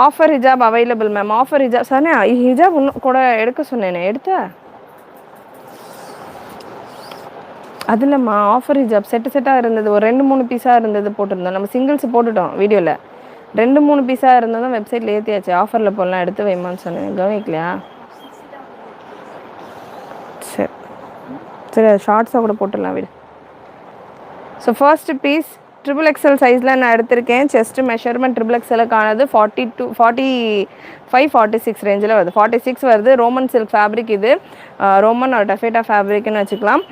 Offer ஹிஜாப் available ma'am. Offer ஹிஜாப் sir ஹிஜாப் இன்னும் கூட எடுக்க சொன்னேனே, எடுத்த அது இல்லைம்மா, ஆஃபர் ஹிஜாப் செட்டாக இருந்தது, ஒரு 2-3 பீஸாக இருந்தது போட்டிருந்தோம். நம்ம சிங்கிள்ஸ் போட்டுட்டோம் வீடியோவில், 2-3 பீஸாக இருந்ததும் வெப்சைட்டில் ஏற்றியாச்சு. ஆஃபரில் போடலாம், எடுத்து வைமான்னு சொன்னேன், கவனிக்கலையா? சரி சரி, அது ஷார்ட்ஸாக கூட போட்டுடலாம் வீடு. ஸோ ஃபர்ஸ்ட் பீஸ் XXL சைஸில் நான் எடுத்திருக்கேன். செஸ்ட் மெஷர்மெண்ட் XXLக்கானது 45-46 ரேஞ்சில் வருது. 46 வருது. ரோமன் சில்க் ஃபேப்ரிக் இது, ரோமன் ஒரு டஃபேட்டா ஃபேப்ரிக்னு வச்சுக்கலாம்.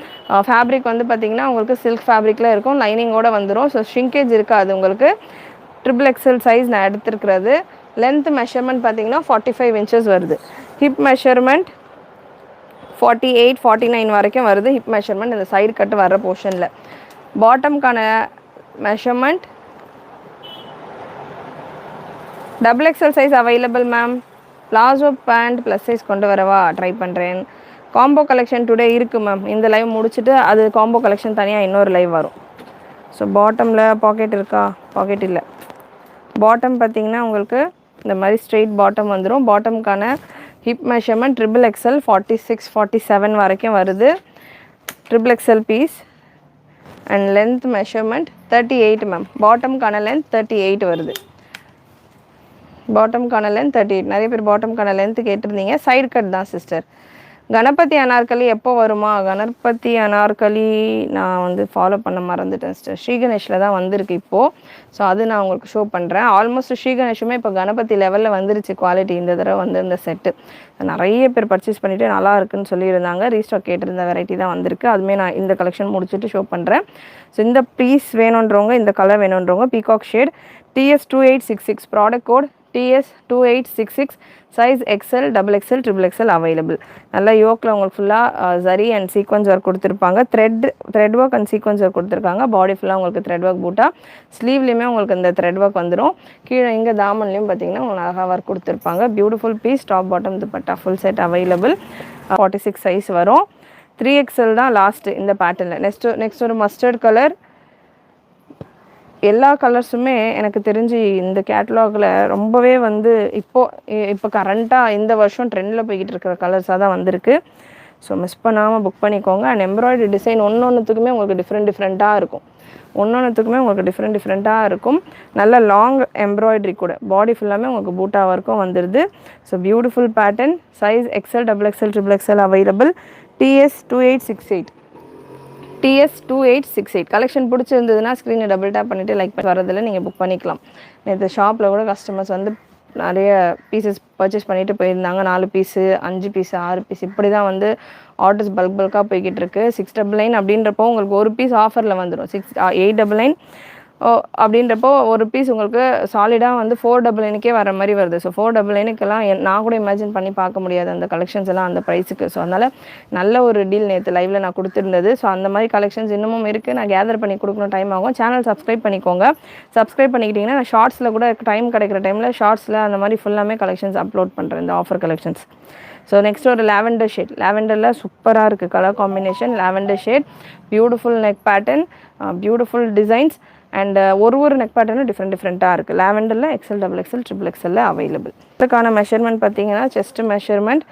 ஃபேப்ரிக் வந்து பார்த்திங்கன்னா உங்களுக்கு சில்க் ஃபேப்ரிக்கில் இருக்கும், லைனிங்கோடு வந்துடும். ஸோ ஷ்ரிங்கேஜ் இருக்காது உங்களுக்கு. XXL சைஸ் நான் எடுத்துருக்கிறது. லென்த் மெஷர்மெண்ட் பார்த்திங்கன்னா 45 இன்ச்சஸ் வருது. ஹிப் மெஷர்மெண்ட் 48-49 வரைக்கும் வருது ஹிப் மெஷர்மெண்ட், இந்த சைடு கட்டு வர்ற போர்ஷனில். பாட்டம்கான measurement XXL size available ma'am. Palazzo pant plus size கொண்டு வரவா ட்ரை பண்ணுறேன். காம்போ கலெக்ஷன் டுடே இருக்குது மேம். இந்த லைவ் முடிச்சுட்டு அது காம்போ கலெக்ஷன் தனியாக இன்னொரு லைவ் வரும். ஸோ பாட்டமில் பாக்கெட் இருக்கா? பாக்கெட் இல்லை. பாட்டம் பார்த்திங்கன்னா உங்களுக்கு இந்த மாதிரி ஸ்ட்ரெயிட் பாட்டம் வந்துடும். பாட்டம்கான ஹிப் மெஷர்மெண்ட் XXL 46-47 வரைக்கும் வருது. XXL piece. And length measurement 38 ma'am. பாட்டம்கான லென்த் 38 வருது. பாட்டம்கான லென்த் 38. நிறைய பேர் பாட்டம்கான லென்த் கேட்டிருந்தீங்க. சைடு கட் தான் சிஸ்டர். கணபதி அனார்கலி எப்போ வருமா? கணபதி அனார்கலி நான் வந்து ஃபாலோ பண்ண மறந்துட்டேன் சிஸ்டர். ஸ்ரீகணேஷில் தான் வந்திருக்கு இப்போது. ஸோ அது நான் உங்களுக்கு ஷோ பண்ணுறேன். ஆல்மோஸ்ட் ஸ்ரீகணேஷுமே இப்போ கணபதி லெவலில் வந்துருச்சு குவாலிட்டி. இந்த தடவை வந்து இந்த செட்டு நிறைய பேர் பர்ச்சேஸ் பண்ணிவிட்டு நல்லா இருக்குன்னு சொல்லியிருந்தாங்க. ரீஸ்டாக் கேட்டிருந்த வெரைட்டி தான் வந்திருக்கு. அதுவுமே நான் இந்த கலெக்ஷன் முடிச்சுட்டு ஷோ பண்ணுறேன். ஸோ இந்த பீஸ் வேணுன்றவங்க, இந்த கலர் வேணுன்றவங்க, peacock shade, TS2866 product code TS2866, size XL, XXL, XXL available. நல்லா யோக்கில் உங்களுக்கு ஃபுல்லாக ஜரி அண்ட் சீக்வன்ஸ் ஒர்க் கொடுத்துருப்பாங்க. Thread work and sequins work கொடுத்துருக்காங்க. பாடி ஃபுல்லாக உங்களுக்கு த்ரெட் ஒர்க் பூட்டா. ஸ்லீவ்லேயுமே உங்களுக்கு இந்த த்ரெட் ஒர்க் வந்துடும். கீழே இங்கே தாமன்லேயும் பார்த்தீங்கன்னா உங்களுக்கு அழகாக ஒர்க் கொடுத்துருப்பாங்க. Beautiful piece. Top bottom dupatta full set available. 46 size வரும். 3XL தான் லாஸ்ட்டு இந்த பேட்டர்னில். நெக்ஸ்ட் ஒரு மஸ்டர்ட் கலர். எல்லா கலர்ஸுமே எனக்கு தெரிஞ்சு இந்த கேட்டலாகில் ரொம்பவே வந்து இப்போ கரண்ட்டாக இந்த வருஷம் ட்ரெண்டில் போய்கிட்டு இருக்கிற கலர்ஸாக தான் வந்திருக்கு. ஸோ மிஸ் பண்ணாமல் புக் பண்ணிக்கோங்க. அண்ட் எம்ப்ராய்டரி டிசைன் ஒன்றுத்துக்குமே உங்களுக்கு டிஃப்ரெண்ட்டாக இருக்கும். டிஃப்ரெண்ட்டாக இருக்கும். நல்ல லாங் எம்ப்ராய்டரி கூட. பாடி ஃபுல்லாமே உங்களுக்கு பூட்டா ஒர்க்கும் வந்துடுது. So beautiful pattern. Size XL, XXL, XXL available. TS2868. TS2868 collection பிடிச்சிருந்ததுன்னா ஸ்க்ரீனை டபுள் டேப் பண்ணிவிட்டு லைக் பண்ணி வரதில் நீங்கள் புக் பண்ணிக்கலாம். நேற்று ஷாப்பில் கூட கஸ்டமர்ஸ் வந்து நிறைய பீசஸ் பர்ச்சேஸ் பண்ணிவிட்டு போயிருந்தாங்க. 4 பீஸு, 5 பீஸு, 6 பீஸ் இப்படி தான் வந்து ஆர்டர்ஸ் பல்காக போய்கிட்டு இருக்கு. 699 அப்படின்றப்போ உங்களுக்கு ஒரு பீஸ் ஆஃபரில் வந்துடும். 899 அப்படின்றப்போ ஒரு பீஸ் உங்களுக்கு சாலிடாக வந்து 499க்கே வர மாதிரி வருது. ஸோ 499க்கெல்லாம் நான் கூட இமேஜின் பண்ணி பார்க்க முடியாது அந்த கலெக்ஷன்ஸ் எல்லாம் அந்த ப்ரைஸுக்கு. ஸோ அதனால் நல்ல ஒரு டீல் நேற்று லைவில் நான் கொடுத்துருந்தது. ஸோ அந்த மாதிரி கலெக்ஷன்ஸ் இன்னமும் இருக்குது. நான் கேதர் பண்ணி கொடுக்கணும், டைம் ஆகும். சேனல் சப்ஸ்கிரைப் பண்ணிக்கோங்க. சப்ஸ்கிரைப் பண்ணிக்கிட்டிங்கன்னா நான் ஷார்ட்ஸில் கூட டைம் கிடைக்கிற டைமில் ஷார்ட்ஸில் அந்த மாதிரி ஃபுல்லாமே கலெக்ஷன்ஸ் அப்லோட் பண்ணுறேன், இந்த ஆஃபர் கலெக்ஷன்ஸ். ஸோ நெக்ஸ்ட் ஒரு லாவெண்டர் ஷேட். லாவெண்டரில் சூப்பராக இருக்குது colour combination. Lavender shade, beautiful neck pattern, beautiful designs and ஒரு நெக் பேட்டர்னும் டிஃப்ரெண்ட்டாக இருக்குது. லாவெண்டரில் XL, XXL, XXL அவைலபிள். இதுக்கான மெஷர்மெண்ட் பார்த்தீங்கன்னா செஸ்ட் மெஷர்மெண்ட்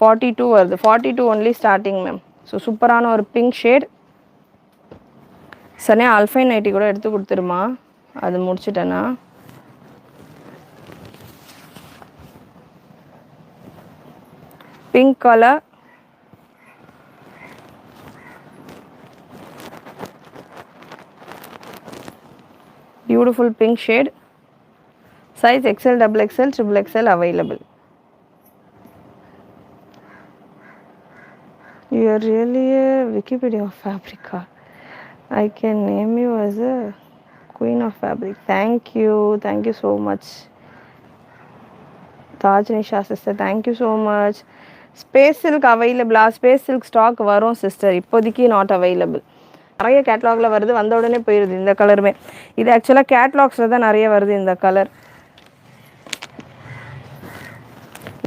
42 வருது. 42 ஒன்லி ஸ்டார்டிங் மேம். ஸோ சூப்பரான ஒரு பிங்க் ஷேட். சனே அல்ஃபைன் நைட்டி கூட எடுத்து கொடுத்துருமா, அது முடிச்சுட்டேன்னா. Pink colour, beautiful pink shade, size XL, XXL, XXL available. You are really a Wikipedia of fabric. I can name you as a queen of fabric. Thank you so much. Taj Nisha sister, thank you so much. Space silk available. Space silk stock varum sister, இப்போதைக்கு not available. நிறைய கேட்லாகில் வருது, வந்த உடனே போயிடுது. இந்த கலருமே இது ஆக்சுவலாக கேட்லாக்ஸில் தான் நிறைய வருது இந்த கலர்.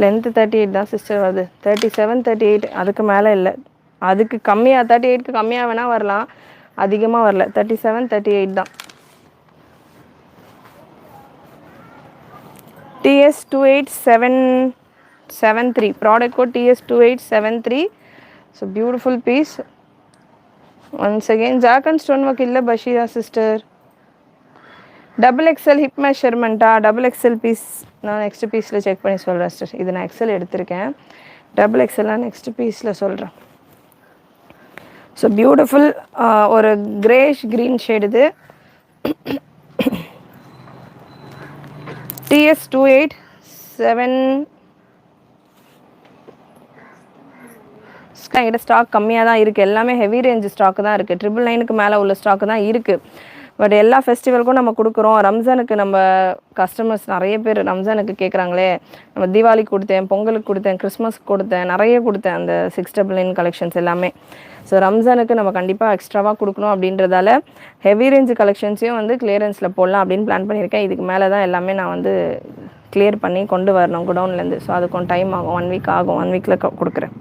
லென்த்து 38 தான் சிஸ்டர் வருது. 37, 38 அதுக்கு மேலே இல்லை. அதுக்கு கம்மியாக 38க்கு கம்மியாக வேணால் வரலாம், அதிகமாக வரல. 37, 38 தான். TS28773 product code TS28773. So beautiful piece. Once again jack and stone work illa Bashira sister. Double XL hip measurement double XL piece நான் next piece ல செக் பண்ணி சொல்றேன் sister. இது நான் XL எடுத்துர்க்கேன். Double XL next piece ல சொல்றேன். So beautiful ஒரு grayish green shade இது. TS287 என்கிட்ட ஸ்டாக் கம்மியாக தான் இருக்குது. எல்லாமே ஹெவி ரேஞ்ச் ஸ்டாக்கு தான் இருக்குது. 999க்கு மேலே உள்ள ஸ்டாக்கு தான் இருக்குது. பட் எல்லா ஃபெஸ்டிவலுக்கும் நம்ம கொடுக்குறோம். ரம்ஜானுக்கு நம்ம கஸ்டமர்ஸ் நிறைய பேர் ரம்ஜானுக்கு கேட்குறாங்களே, நம்ம தீபாவளிக்கு கொடுத்தேன், பொங்கலுக்கு கொடுத்தேன், கிறிஸ்மஸ்க்கு கொடுத்தேன், நிறைய கொடுத்தேன் அந்த 699 கலெக்ஷன்ஸ் எல்லாமே. ஸோ ரம்ஜானுக்கு நம்ம கண்டிப்பாக எக்ஸ்ட்ராவாக கொடுக்கணும் அப்படின்றதால ஹெவி ரேஞ்ச் கலெக்ஷன்ஸையும் வந்து கிளியரன்ஸில் போடலாம் அப்படின்னு பிளான் பண்ணியிருக்கேன். இதுக்கு மேலே தான் எல்லாமே நான் வந்து கிளியர் பண்ணி கொண்டு வரணும் குடவுன்லேருந்து. ஸோ அதுக்கு டைம் ஆகும், 1 வீக் ஆகும். 1 வீக்கில் கொடுக்குறேன்.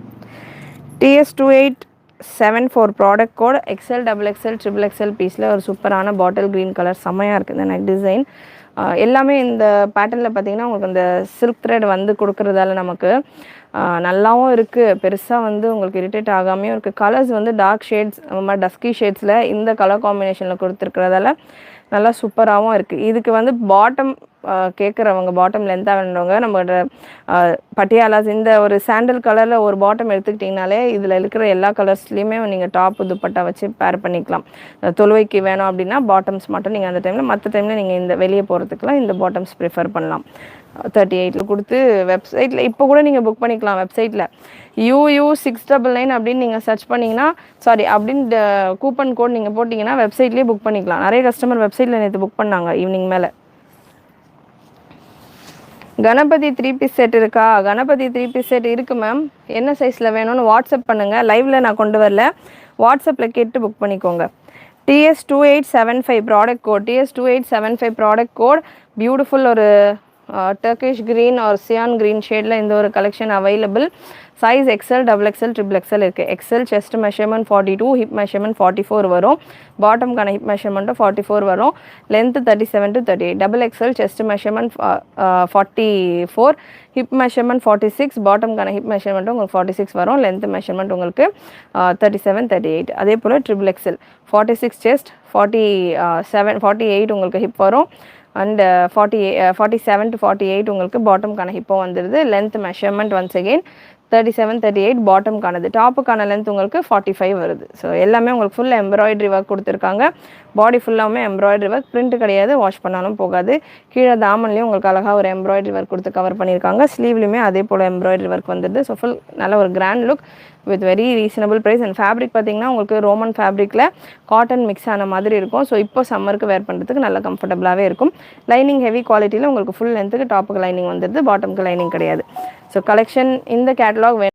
TS2874 product code XL XXL XXL பீஸில் ஒரு சூப்பரான பாட்டில் க்ரீன் கலர் செம்மையாக இருக்குது இந்த நெக் டிசைன். எல்லாமே இந்த பேட்டர்னில் பார்த்தீங்கன்னா உங்களுக்கு அந்த சில்க் த்ரெட் வந்து கொடுக்குறதால நமக்கு நல்லாவும் இருக்குது. பெருசாக வந்து உங்களுக்கு இரிட்டேட் ஆகாமையும் இருக்குது. கலர்ஸ் வந்து டார்க் ஷேட்ஸ் அந்த மாதிரி டஸ்கி ஷேட்ஸில் இந்த கலர் காம்பினேஷனில் கொடுத்துருக்கிறதால நல்லா சூப்பராகவும் இருக்குது. இதுக்கு வந்து பாட்டம் கேட்குறவங்க, பாட்டம் லென்த்தாக வேணுறவங்க நம்மளோட பட்டியாலாஸ் இந்த ஒரு சாண்டல் கலரில் ஒரு பாட்டம் எடுத்துக்கிட்டிங்கனாலே இதில் இருக்கிற எல்லா கலர்ஸ்லேயுமே நீங்கள் டாப் துப்பட்டா வச்சு பேர் பண்ணிக்கலாம். தொழுவைக்கு வேணும் அப்படின்னா பாட்டம்ஸ் மட்டும் நீங்கள் அந்த டைமில், மற்ற டைமில் நீங்கள் இந்த வெளியே போகிறதுக்குலாம் இந்த பாட்டம்ஸ் ப்ரிஃபர் பண்ணலாம். 38 கொடுத்து வெப்சைட்டில் இப்போ கூட நீங்கள் புக் பண்ணிக்கலாம். வெப்சைட்டில் UU699 அப்படின்னு நீங்கள் சர்ச் பண்ணிங்கன்னா, சாரி அப்படின்னு கூப்பன் கோட் நீங்கள் போட்டிங்கன்னா வெப்சைட்லேயே புக் பண்ணிக்கலாம். நிறைய கஸ்டமர் வெப்சைட்டில் நேற்று புக் பண்ணாங்க ஈவினிங் மேலே. கணபதி 3 பீஸ் செட் இருக்கா? கணபதி 3 பீஸ் செட் இருக்குது மேம். என்ன சைஸில் வேணும்னு வாட்ஸ்அப் பண்ணுங்கள். லைவில் நான் கொண்டு வரல, வாட்ஸ்அப்பில் கேட்டு புக் பண்ணிக்கோங்க. TS2875 product code, TS2875 product code. Beautiful ஒரு டர்க்கிஷ் க்ரீன் ஒரு சியான் க்ரீன் ஷேடில் இந்த ஒரு collection available. Size XL XXL XXL இருக்குது. XL chest measurement 42, hip measurement 44 வரும். பாட்டம்கான ஹிப் மெஷர்மெண்ட்டும் 44 வரும். Length 37 to 38. XXL chest measurement 44, hip measurement 46, பாட்டம்கான ஹிப் மெஷர்மெண்ட்டும் உங்களுக்கு 46 வரும். லென்த் மெஷர்மெண்ட் உங்களுக்கு 37 38. அதே போல் XXL 46 செஸ்ட் 48 உங்களுக்கு ஹிப் வரும். அண்ட் 47 to 48 உங்களுக்கு பாட்டம்கான ஹிப்போ வந்துடுது. லென்த் மெஷர்மெண்ட் ஒன்ஸ் அகெயின் 37 38 பாட்டம்கானது. டாப்புக்கான லென்த் உங்களுக்கு 45 வருது. ஸோ எல்லாமே உங்களுக்கு ஃபுல் எம்ப்ராய்டரி ஒர்க் கொடுத்துருக்காங்க. பாடி ஃபுல்லாமே எம்ப்ராய்டரி ஒர்க், பிரிண்ட் கிடையாது, வாஷ் பண்ணாலும் போகாது. கீழே தாமன்லேயும் உங்களுக்கு அழகாக ஒரு எம்ப்ராய்டரி ஒர்க் கொடுத்து கவர் பண்ணியிருக்காங்க. ஸ்லீவ்லையுமே அதே போல் எம்ப்ராய்டரி ஒர்க் வந்துடுது. ஸோ ஃபுல் நல்ல ஒரு grand look with very reasonable price. And fabric பார்த்தீங்கன்னா உங்களுக்கு ரோமன் ஃபேப்ரிக்கில் காட்டன் மிக்ஸ் ஆன மாதிரி இருக்கும். ஸோ இப்போ சம்மருக்கு வேர் பண்ணுறதுக்கு நல்ல கம்ஃபர்டபுளாகவே இருக்கும். லைனிங் ஹெவி குவாலிட்டியில் உங்களுக்கு ஃபுல் லென்த்துக்கு டாப்புக்கு லைனிங் வந்துடுது, பாட்டமுக்கு லைனிங் கிடையாது. ஸோ கலெக்ஷன் இந்த கேட்டலாக்